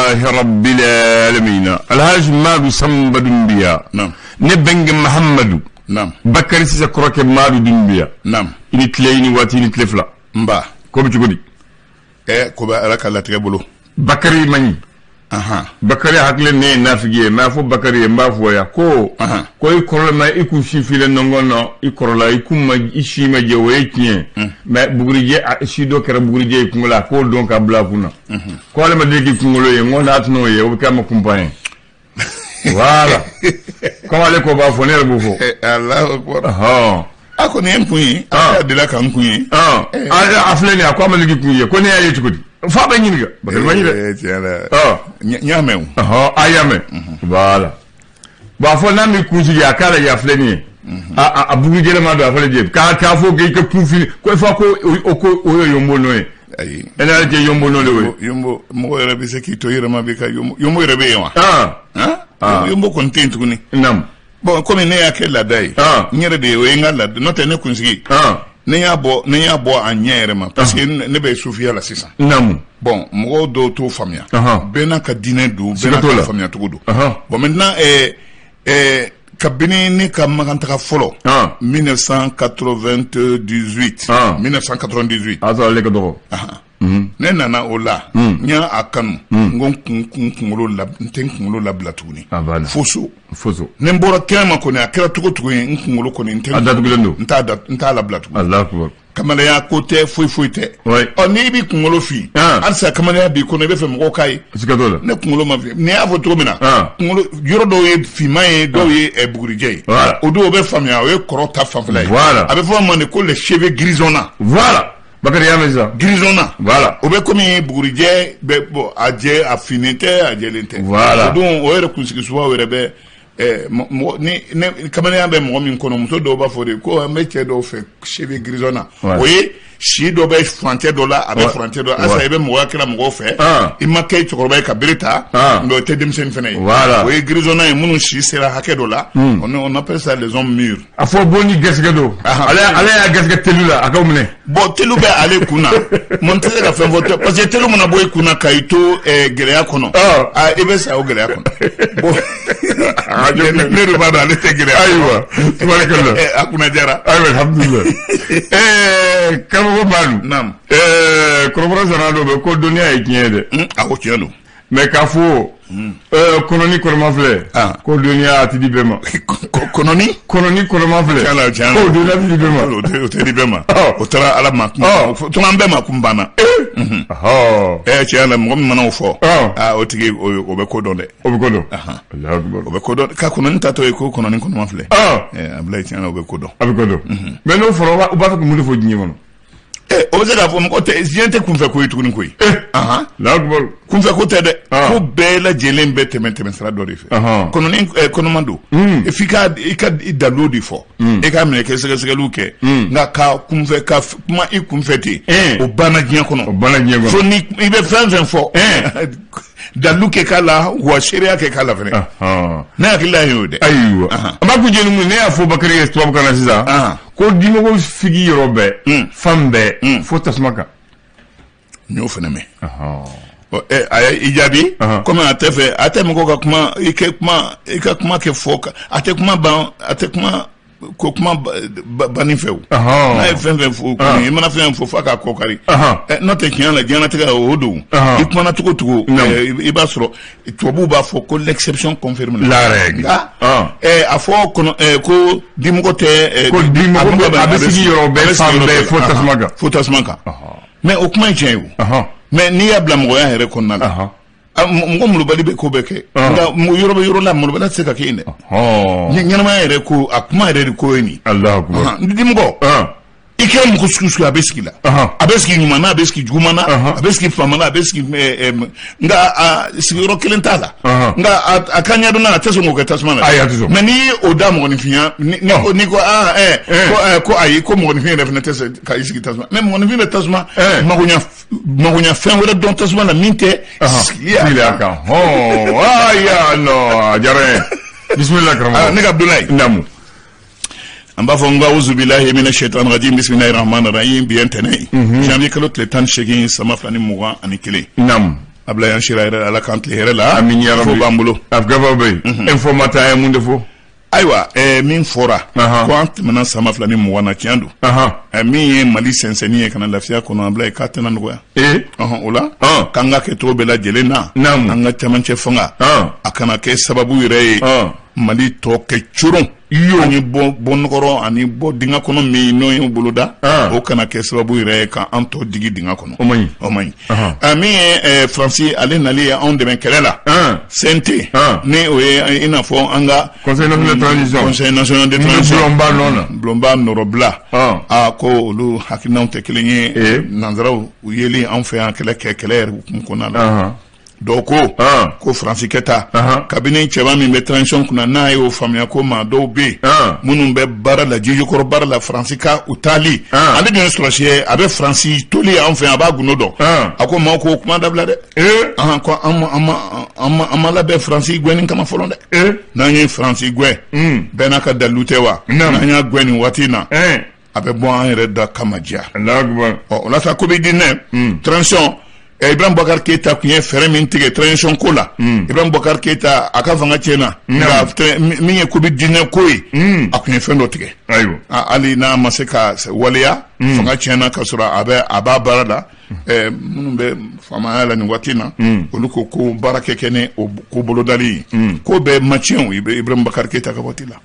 لله رب العالمين الهاج مادو سمب دنبيا نعم نبنج محمد نعم بكر سيسا كروك مادو دنبيا نعم إني تليني واتي إني تلفلا مبا كوب تقولي كوبا لك الله تقبله بكري ماني bakari hakle ne nafige ma fo bakari ma fo ya ko ko ikoro ma iku shifile nongono ikoro ikuma ishima je wekien ma bugurije shido kera bugurije ikungula ko donc abla kuna ko le ma degi kungulo ye ngona atno ye o kama kumpane voilà ko ale ko ba fo ne bu fo Allahu akbar ako ne mpunyi de la kan kunyi afle ne ko ma degi kunyi ko ne ya tukudi fa ba nyinga ba ma nyinga nyame ayame voilà ba fo na mi kunji ya kala ya fleni a bugu jele ma do afle je ka fo ge ke pufi ko fa ko o yombo no e ay ena je yombo no le we yombo mo rebe se ki to yirama be ka yombo rebe wa yombo content kuni nam bon comme ne ya ke la dai nyere de we ngala no te ne kunji ne ya bo anyere ma parce que ne be sufia la sisa nam bon mo do to famia bena ka dine do bena ka famia to do bon maintenant kabini ni ka makanta folo 1998 aso le ko do ne nana ola nya akanu ngon kunkolo la ntenkolo la blatuni foso ne mbora kema ko ne akira tuko nkungolo ko ne nta la blatu Allah akbar kamala ya kote foite oni bi kungolo fi ansa kamala ya bi ko ne be fe mo kai sikadola ne kungolo ma fi ne avo to mina kungolo yoro do ye fi mai do ye e bugurije odo be famia o ye korota famfla abe fo man ko les cheveux grisonnants voilà bakari yameza grisonnant voilà obe komi bugurije be bo aje affinité aje lente voilà donc o yere kunsiki suwa were be ni kamane ambe mo min kono muso do ba fode ko metier do fe cheveux grisonnant oui si do be frontière do la abe frontière do asa ebe mo akira mo fe imake chokoroba ka berita ndo te demsen fene oui grisonnant e munu si sera hake do la on appelle ça les hommes mûrs afo boni gasga do ale ya gasga telula akamune bo telu be ale kuna monte ka fe vote parce que telu mona boy kuna kaito gelea kono ebe sa o gelea kono bo ne rubada le te gelea aywa tabarakallah akuna jara aywa alhamdulillah kama ko balu nam korobora zanado be ko dunia e kiede ako kielo mais ka fo kononi koroma fle ko dunia atidi bema kononi koroma fle ko dunia atidi bema o te di bema o tara ala makuma to ngambe makumbana chiala mo mana o fo o tigi o be ko donde o be ko do Allah akbar o be ko do ka kononi tato e ko kononi koroma fle abla chiala o be ko do mais no foro o ba ko mu fo jinni mono o se ka fo mo te gente kun fe ko itu kun koy la akbar kun fe ko te de ko bela jelen be temen sara do rife kono ni konomando e fika idalo di fo e ka mene ke se luke nga ka kun fe ka kuma i kun feti o bana gien kono so ni ibe fanzen fo dalu ke kala wa sheria ke kala fene na kila yode aywa ama ku jenu mu ne afo bakari estwa kana sisa ko dimo ko figi robe fambe fo tasmaka nyo fene me aya ijabi comme atefe ateme ko kuma ike kuma ke foka ate kuma ko kuma bani few na fen fo ko ni mana fen fo faka ko kari no te kian la diana te ga odo ikuma na tuko iba soro tobu ba fo ko l'exception confirme la règle afo ko ko dimugo te ko dimugo abesi yoro be fambe fotasmaka mais o kuma chen mais ni ya blam goya here konnala mo mo bali be ko beke nga mo yoro la mo bala se ka kine nyana ma here ko akuma here ko ni Allah akbar ndidim go ikem kuskusku abeskila abeski nyumana abeski jumana abeski famana abeski nga siguro kelentala nga akanya dona ateso ngo ketasmana mani odamo ni fiya ni ko ko ayi ko mo ni fiya defina tese ka isiki tasma même mo ni fiya tasma magunya fen wala don tasma la minte ya ka ya no jare bismillah karam ne Abdoulaye namu amba fonga uzu billahi minash shaitanir rajim bismillahir rahmanir rahim bientene janvier kalot le tan shegin sama flani muwa anikele nam Ablaye Anchira ala kantle here la amin ya rabbi fo bambulo afgaba bay informata ay mun defo aywa min fora ko antmana sama flani mo wana kiandu min mali senseni kana lafiya kono Ablaye katana ngoya ola kanga ke to bela jelena anga tamanche fonga akana ke sababu ire mali to ke churun iyo ni bonokoro ani bo dinga kono mi no yo buluda o kana ke sababu ire ka anto digi dinga kono o mani ami Francis ale nali on de benkelela sente ne o ina fo anga conseil national de transition blomba norobla ko lu hakina te kelenye nanzara u yeli en fait en kele kona la doko ko Francis Keta cabinet cheba mi transition kuna na yo famia ko ma do be munum be bara la jijo ko bara la Francika utali ande de slashe abe Francis toli en fait aba gunodo ako ma ko kuma dabla de ko amma la be Francis gweni kama folonde na nyi Francis gwe benaka dalutewa na nya gweni watina abe bon en reda kamadia o la sa ko be dine transition Ibrahim Boubacar Keita kuye fere min tige transition kola Ibrahim Boubacar Keita aka vanga chena nga minye kubi dine koyi akuye fendo tige ayo ali na maseka walia vanga chena kasura aba barada munumbe fama ala ni watina oluko ko barake kene ko bolodali ko be machien Ibrahim Boubacar Keita ka watila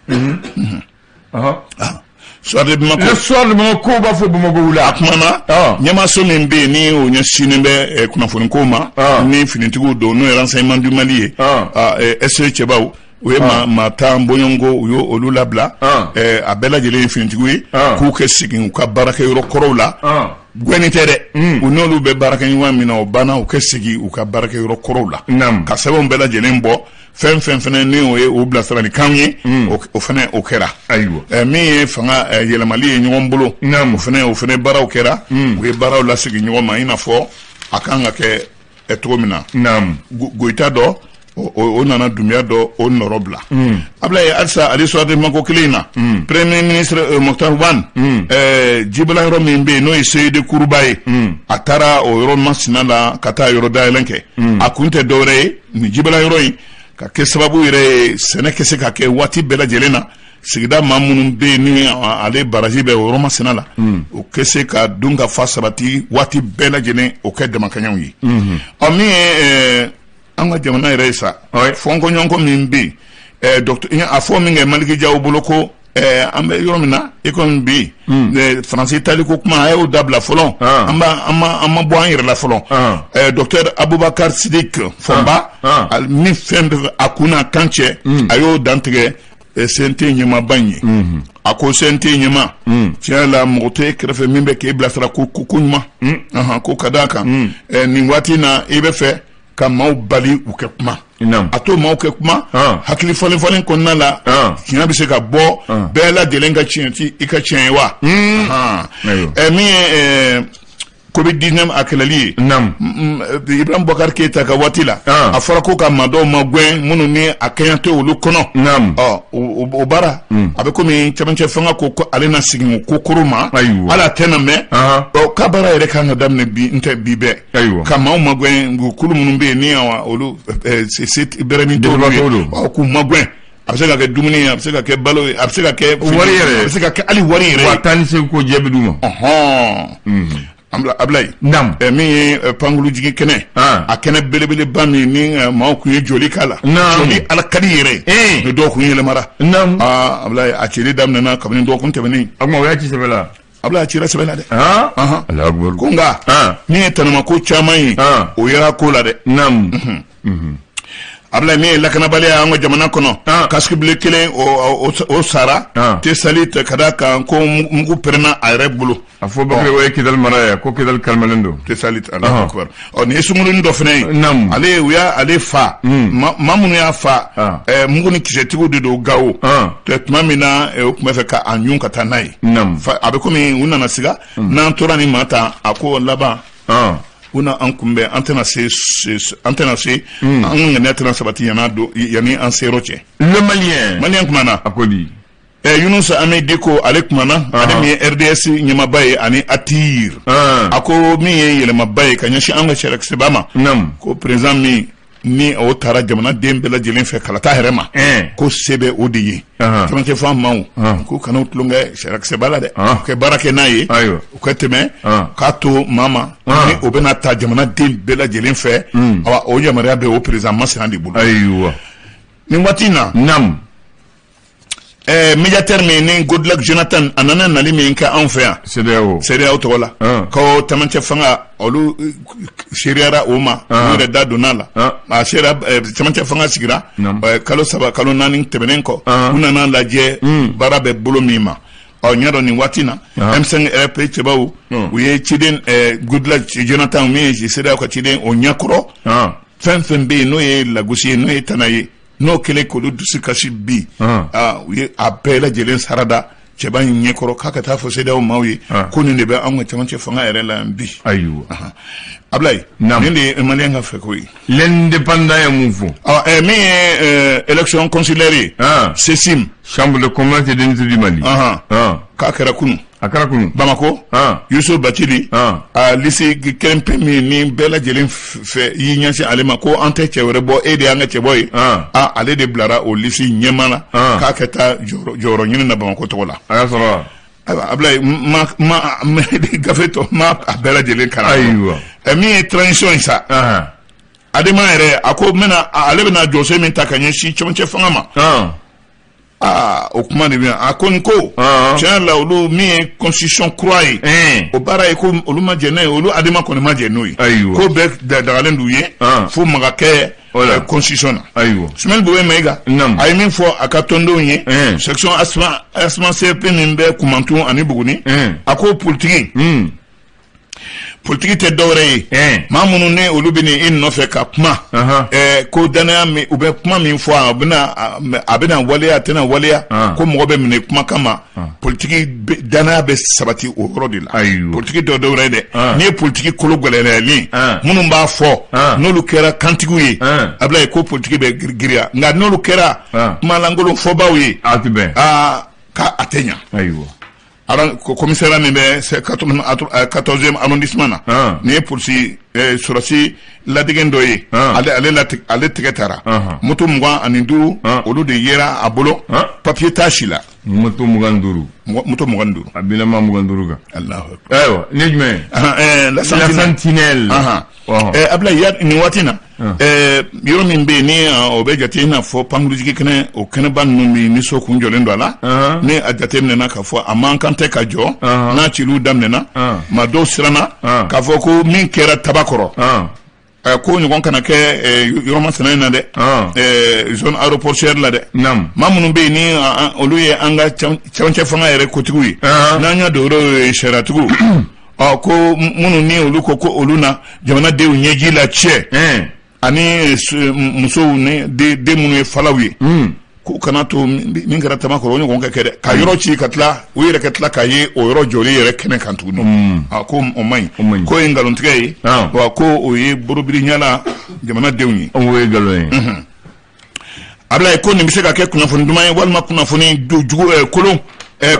soir de Bamako le soir de Bamako ba fo Bamako wula akmana nyama so membe ni o nya sinembe kuna fo nkoma ni finitigo do no renseignement du Mali ese chebaw we ma tambonyongo uyo olulabla abela jele finitigo ku ke sigin ka baraka yoro korola gweni tere unolu be baraka ni wamina obana o ke sigi u ka baraka yoro korola ka sebon bela jele mbo fen ni o bla sara ni kanye o fene o kera aywo mi fanga yele mali nyom bolo o fene bara o kera we bara o la sigi nyom ma ina fo akanga ke etromina goita do o nana dumia do o norobla Ablaye alsa ali so de mako klina premier ministre Mokhtar Wan Djibril Romimbe no essaye de Kouroubaye atara o yoro national kata yoro dailenke akunte dore ni Djibril Roy ka ke sababu ire seneke se ka ke wati bela jelena sigida mamunum be ni ale baraji be roma senala o kese ka dunga fasabati wati bela jene o ke de makanyaw yi ami anga jamana ire sa fonko nyonko mimbi docteur afo minge maliki jaw boloko ambe yoromina ekon bi Francis taliko kuma ayo dabla folon amba boan ire la folon docteur Aboubacar Sidik Fomba al mi fembe akuna kanche ayo dantige sente nyama banyi ako sente nyama tiala mote krefe mimbe ke blasra ko kunyma ko kadaka ni watina ibefe kama bali ukekuma ato ma ukekuma hakili falen konna la kinya bi se ka bo bela delenga chienti ika chenwa COVID-19 akelali Ibrahim Boubacar Keita ka watila afara ko ka mado magwen munu ni akayante olu kono o bara abe ko mi chamanche fanga ko alena sigin ko kuruma ala tena me o ka bara ere kan damne bi inte bibe kama magwen kulu munu be ni olu c'est Ibrahim to ko magwen absega ke dumuni absega ke balo absega ke wariyere absega ke ali wariyere watani se ko jebe duma Ablaye mi pangulu jigi kene a kene belebele bami ni ma ku joli kala joli ala kadire do do ku yele mara Ablaye a ciri damna na kabni do kun tebeni amma waya ci sebela Ablaye ci sebela de Allah akbar kunga ni tanama ko chamai o yara ko la de Ablaye mi lakana bale ango jamana kono kaski ble kele o sara te salit kadaka ko mugu perna arebulu afo bakre way kidal maraya ko kidal kalmalendo te salit Allah akbar on esumulu ndo fene ale uya ale fa mamunu ya fa mugu ni kisetigo de do gawo te mamina o kuma fe ka anyun katanai abe ko mi unana siga na tora ni mata ako laba una ankumbe antena se an ngene tena sabati yana do yani an seroche le malien kumana akodi Yunus Amedi ko ale kumana ale min RDS ɲɛmaba ye ani Atir a ko min ye yɛlɛmaba ye ka ɲɛsin an ka sariyakisigibaa ma ko président min ni o taara jamanaden bɛɛ lajɛlen fɛ kalata hɛrɛ ma ko se bɛ o de ye cɛmancɛ fan maaw k'u kana u tulonkɛ sariyakisigibaa la dɛ u kɛ baara kɛ n'a ye u ka tɛmɛ k'a to maa ma ni o bɛna ta jamanaden bɛɛ lajɛlen fɛ o yamaruya bɛ o président Masina de bolo nin waati in na médiateur min ni Goodluck Jonathan a nana nali min kɛ anw fɛ yan CEDEAO tɔgɔ la ko cɛmancɛ fanga olu seriyara o ma u yɛrɛ da donna la a sera cɛmancɛ fanga sigira kalo 3 kalo 4 tɛmɛnen kɔ u nana lajɛ baara bɛ bolo min ma ɲa dɔn nin waati na M5 RP cɛbaw u ye ciden Goodluck Jonathan min ye CEDEAO ka ciden o ɲɛkɔrɔ fɛn fɛn bɛ yen n'o ye lagosi ye n'o ye tana ye n'o kɛlen k'olu dusu kasi bi u ye a bɛɛ lajɛlen sarada cɛba in ɲɛkɔrɔ k'a ka taa fɔ CEDEAO maaw ye ko nin de bɛ anw ka cɛmancɛ fanga yɛrɛ la yan bi Ablaye nin de ye maliyɛn ka fɛ ko ye l'indépendant ye mun fɔ min ye élection consulaire ye CESIM chambre de commerce et d'industrie du Mali k'a kɛra kunun Bamako Youssou Bathily a lisi kelen pe min ni bɛɛ lajɛlen fɛ y'i ɲɛsin ale ma ko an tɛ cɛ wɛrɛ bɔ e de y'an ka cɛbɔ ye ale de bilara o lisi ɲɛma la k'a kɛ taa jɔyɔrɔ ɲini na Bamako tɔgɔ la a y'a sɔrɔ Ablaye ma gafe tɔ ma a bɛɛ lajɛlen kalan min ye transition in sa Adama yɛrɛ a ko ale bɛna jɔsen min ta ka ɲɛsin cɛmancɛ fanga ma o kuma de bɛ a ko nin ko tiɲɛ la olu min ye constitution kura ye o baara ye ko olu ma jɛ n'o ye olu Adama kɔni ma jɛ n'o ye ko bɛɛ dagalen d'u ye fo maga kɛ constitution na Sumani Bobe Mayiga a ye min fɔ a ka tɔndenw ye section asma CRP min bɛ Kumantu ani Buguni a ko politique tɛ dɔwɛrɛ ye maa minnu ne olu bɛ i nɔfɛ ka kuma ko danaya min u bɛ kuma min fɔ a bɛna waleya a tɛna waleya ko mɔgɔ bɛ minɛ kuma kama politique danaya bɛ sabati o yɔrɔ de la politique tɛ dɔwɛrɛ ye dɛ n'i ye politique kolo gɛlɛyalen minnu b'a fɔ n'olu kɛra kantigiw ye Ablaye ko politique bɛ giriya nka n'olu kɛra kumalankolon fɔbaw ye k'a tɛ ɲa commissaire min bɛ 14e arrondissement na ni ye polisi sɔrɔsi ladegen dɔ ye ale tigɛ taara moto 25 olu de yera a bolo papier t'a si la moto 25 a binama 25 kan Allahu ayiwa ne jumɛn la sentinelle Ablaye nin waati na yɔrɔ min bɛ yen ni o bɛ jate i n'a fɔ pankurujigi kɛnɛ o kɛnɛba ninnu min ni so kun jɔlen don a la ni a jate minɛna k'a fɔ a man kan tɛ ka jɔ n'a ciliw daminɛna maa dɔw siranna k'a fɔ ko min kɛra tabakɔrɔ ko ɲɔgɔn kana kɛ yɔrɔ masina in na dɛ zone aéroportuaire la dɛ maa minnu bɛ yen ni olu ye an ka cɛmancɛ fanga yɛrɛ kotigiw ye n'an y'a don yɔrɔ sariyatigiw ko minnu ni olu ko olu na jamanadenw ɲɛji la tiɲɛ ani musow ni den minnu ye falaw ye k'u kana to min kɛra tamakɔrɔ o ɲɔgɔn kɛ dɛ ka yɔrɔ ci ka tila u yɛrɛ ka tila k'a ye o yɔrɔ jɔlen yɛrɛ kɛnɛ kan tuguni ko o man ɲi ko ye nkalontigɛ ye wa ko o ye borobiri ɲala jamanadenw ye o ye nkalon ye Ablaye ko nin bɛ se ka kɛ kunnafoni duman ye walima kunnafoni jugu kolon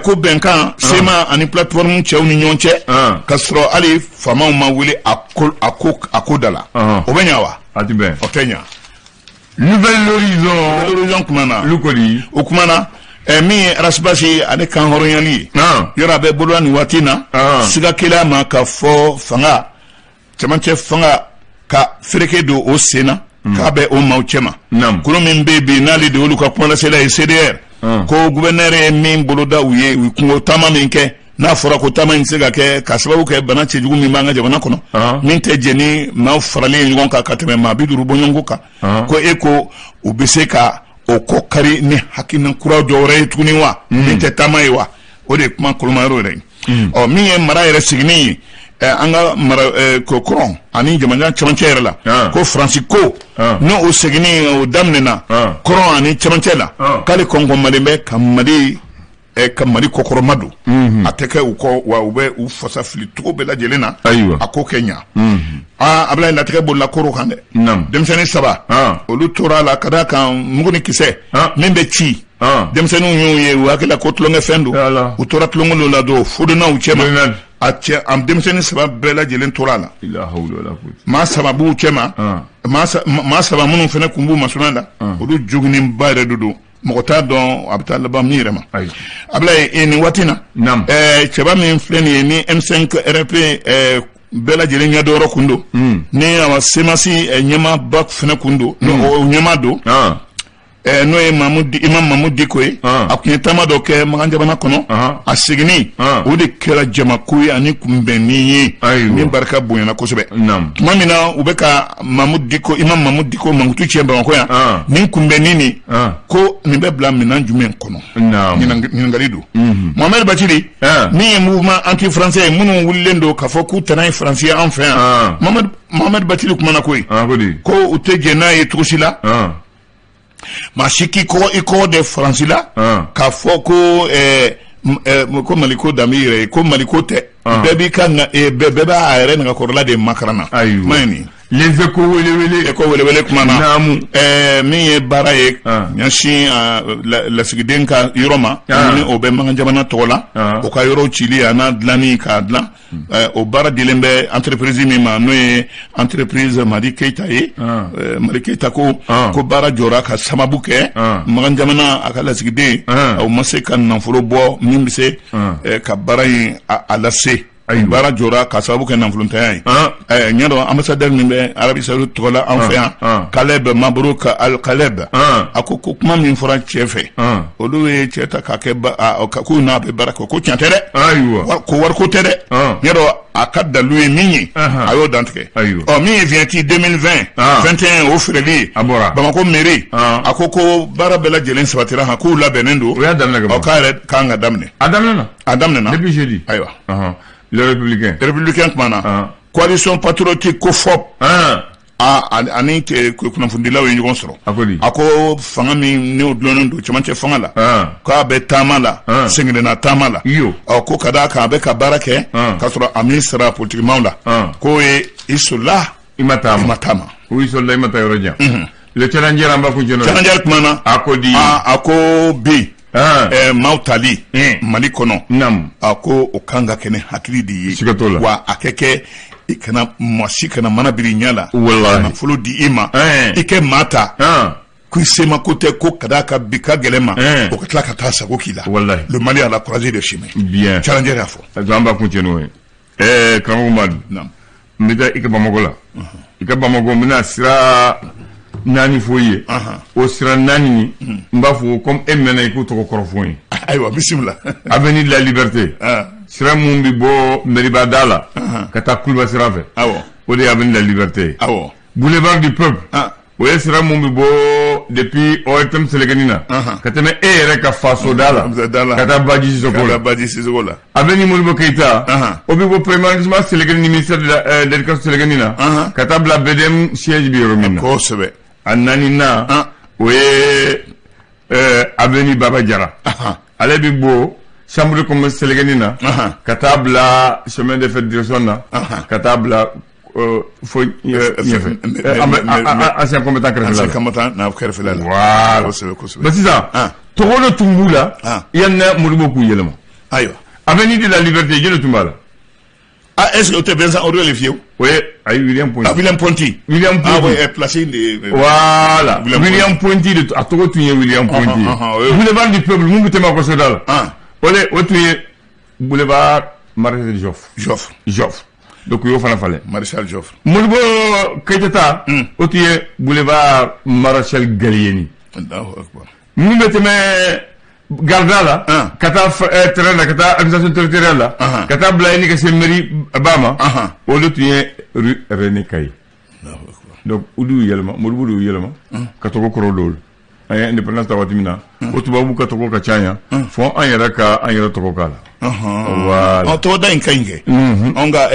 ko bɛnkan sema ani plateforme cɛw ni ɲɔgɔn cɛ ka sɔrɔ hali faamaw ma wele a ko da la o bɛ ɲa wa a ti bɛn o tɛ ɲa Nouvelle Horizon kumana Lukoli o kumana min ye arasibasi ale kan hɔrɔnyali ye yɔrɔ a bɛ bolola nin waati na siga kelen ma ka fɔ fanga cɛmancɛ fanga ka fereke don o sen na k'a bɛ o maaw cɛ ma kolo min bɛ bi n'ale de olu ka kumalasela ye CDR ko gouverneur ye min boloda u ye u kungo taama min kɛ n'a fɔra ko taama in se ka kɛ ka sababu kɛ bana cɛjugu min b'an ka jamana kɔnɔ min tɛ jɛ ni maaw faralen ɲɔgɔn kan ka tɛmɛ maa 50 bɔ ɲɔgɔn kan ko e ko u bɛ se ka o kɔ kari ni hakilina kura dɔ wɛrɛ ye tuguni wa min tɛ taama ye wa o de ye kuma kolomayɔrɔ yɛrɛ ye min ye mara yɛrɛ siginin ye an ka mara ko kɔrɔn ani jamana cɛmancɛ yɛrɛ la ko Faransi ko n'o o seginni o daminɛna kɔrɔn ani cɛmancɛ la k'ale kɔnkɔnmalen bɛ ka Mali kɔkɔrɔma don a tɛ kɛ u kɔ wa u bɛ u fasa fili cogo bɛɛ lajɛlen na a ko kɛ ɲa Ablaye latigɛ bolila koro kan dɛ denmisɛnnin 3 olu tora la ka d'a kan mugu ni kisɛ min bɛ ci denmisɛnninw y'o ye u hakili la ko tulonkɛ fɛn don u tora tulonkɛ la don fudunna u cɛ ma a cɛ an denmisɛnnin saba bɛɛ lajɛlen tora la maa saba b'u cɛ ma maa saba minnu fana kun b'u masuna la olu jogininba yɛrɛ de don mɔgɔ t'a dɔn a bɛ taa laban min yɛrɛ ma Ablaye nin waati na cɛba min filɛ nin ye ni M5 RP bɛɛ lajɛlen ɲɛdɔyɔrɔ kun don ni a semasi ɲɛmaaba fana kun don o ɲɛma don n'o ye Imam Mahmud Diko ye a kun ye taama dɔ kɛ Makan jamana kɔnɔ a seginni o de kɛra jamako ye ani kunbɛnni ye min barika bonyana kosɛbɛ tuma min na u bɛ ka Imam Mahmud Diko mankutu cɛ Bamakɔ yan nin kunbɛnni nin ko nin bɛ bila minɛn jumɛn kɔnɔ ɲininkali don Mohamed Bachili min ye mouvement anti-français minnu wulilen don k'a fɔ k'u tana ye Faransi ye an fɛ yan Mohamed Bachili kumana ko ye ko u tɛ jɛ n'a ye cogo si la maa si k'i kɔgɔ de Faransi la k'a fɔ ko Maliko danbe yɛrɛ ye ko Maliko tɛ bɛɛ b'i ka bɛɛ b'a yɛrɛ nɛgɛkɔrɔla de makaran na ma ye nin les échos welewele kuma na min ye baara ye ɲɛsin lasigiden ka yɔrɔ ma ni o bɛ Makan jamana tɔgɔ la o ka yɔrɔ cili a n'a dilanni k'a dilan o baara dilen bɛ entreprise min ma n'o ye entreprise Madi Keita ye Madi Keita ko baara jɔra ka sababu kɛ Makan jamana a ka lasigiden o ma se ka nafolo bɔ min bɛ se ka baara in a lase baara jɔra ka sababu kɛ nafolontanya ye ɲɛdɔn ambassadeur min bɛ Arabi Saoudite tɔgɔ la an fɛ yan Kaleb Mabrouk Al Kaleb a ko kuma min fɔra cɛ fɛ olu ye cɛ ta k'a kɛ k'u n'a bɛ baara kɛ ko tiɲɛ tɛ dɛ ko wariko tɛ dɛ ɲɛdɔn a ka dalu ye min ye a y'o dantigɛ min ye vignette 2020 21 o feereli Bamako mairie a ko baara bɛɛ lajɛlen sabatira han k'u labɛnnen don k'a yɛrɛ kan ka daminɛ a daminɛna depuis jeudi ayiwa le républicain kuma na coalition patriotique ko FOP ani kunnafonidilaw ye ɲɔgɔn sɔrɔ a ko fanga min n'o dulonnen don cɛmancɛ fanga la k'a bɛ taama la sɛgɛnna taama la ko ka d'a kan a bɛ ka baara kɛ k'a sɔrɔ a min sara politikimaw la k'o ye i sola i ma taama o i sola i ma taa yɔrɔ jan le challenger an b'a kun jɛnɛ challenger kuma na a ko bi maaw tali Mali kɔnɔ a ko o kan ka kɛ ni hakili de ye wa a kɛ i kana maa si kana mana biri ɲɛ la nafolo di i ma i kɛ maa ta ko i sema ko tɛ ko ka d'a ka bi ka gɛlɛn ma o ka tila ka taa sago k'i la le Mali a la croisée de chemin challenger y'a fɔ an b'a kun cɛ n'o ye karamɔgɔ Madu n bɛ taa i ka Bamako la i ka Bamako n bɛna sira naani fo ye o sira naani ni n b'a fɔ comme e mɛnna i k'o tɔgɔ kɔrɔfɔ ye ayiwa bisimila avenue de la Liberté sira mun bi bɔ Meriba da la ka taa Kuluba sira fɛ o de ye avenue de la Liberté boulevard du peuple o ye sira mun bi bɔ depuis ORTM Selenkɛni na ka tɛmɛ e yɛrɛ ka faso da la ka taa Badji Sisoko la avenue Modibo Keita o bi bɔ premier arrondissement Selenkɛni ni ministère de l'éducation Selenkɛni na ka taa bila BDM siège bi yɔrɔ min na kosɛbɛ a naaninan o ye avenue Baba Jara ale bi bɔ chambre de commerce Selenkɛni na ka taa bila chemin de fer direction na ka taa bila fo ɲɛfɛ ancien combattant kɛrɛfɛla la voilà mais sisan tɔgɔ dɔ tun b'u la yanni Modibo k'u yɛlɛma ayiwa avenue de la Liberté jeli tun b'a la est-ce que o tɛ Vincent Auriol ye fiyewu o ye ayi William Ponty placé de voilà William Ponty de a tɔgɔ tun ye William Ponty boulevard du peuple mun bɛ tɛmɛ Kɔsɔda la o tun ye boulevard Maréchal Joffre donc y'o fana falen Maréchal Joffre Modibo Keita o tun ye boulevard Maréchal Gallieni mun bɛ tɛmɛ Garda la ka taa terrain la ka taa administration territoriale la ka taa bila yen ka se mairie ba ma o de tun ye rue René Caillé donc u y'u yɛlɛma Modibo de y'u yɛlɛma ka tɔgɔ kɔrɔ dɔw an ye indépendance ta waati min na o tubabu ka tɔgɔ ka ca yan fo an yɛrɛ tɔgɔ k'a la voilà tɔgɔda in ka ɲi kɛ nka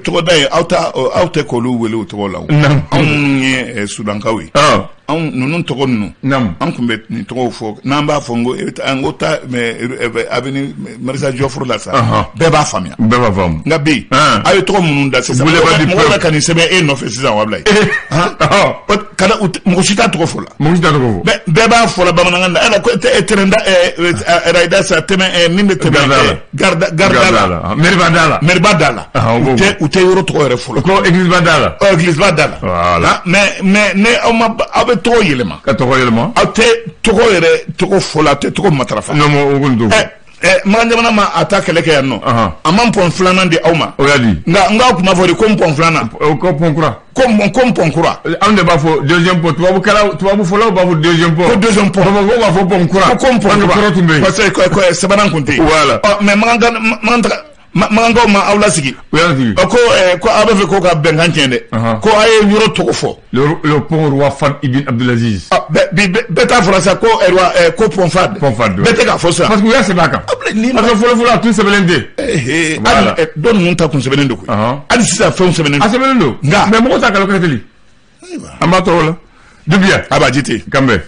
tɔgɔda in aw tɛ k'olu wele o tɔgɔ la o anw ye Sudankaw ye anw ninnu tɔgɔ ninnu an tun bɛ nin tɔgɔw fɔ n'an b'a fɔ n ko taa avenue Maréchal Joffre la sa bɛɛ b'a faamuya nka bi a ye tɔgɔ minnu da sisan mɔgɔ bɛ ka nin sɛbɛn e nɔfɛ sisan wabila kada mugusita to fola be ba fola bamananga ala ko terenda raida sa teme minde teme garda merbadala ute yoro to ere fola ko église badala voilà mais ne oma abe to yelema ka to yelema ate to ere to fola te to matrafa no mo ogundu manjamana ma attaque leke yanno amam pon flana de awma oyadi nga kuma fori ko pon flana ko pon kura ko pon kura amne ba fo deuxième pot tubabu folo ba fo deuxième pot ko ba fo pon kura ko pon kura parce que ko sabanan kunte voilà mais mango ma awla sigi ko abe ko ka bengancende ko aye yoro to fo le pont roi Fad ibn Abdelaziz beta français ko roi ko pont Fad beta ka fo ça parce que ya se baka parce que folo tout se belende voilà don mun ta kun se belende ko ali sisa fon se belende sebelendo mais mo ta ka lo ka teli amba to la dubia aba jiti kambe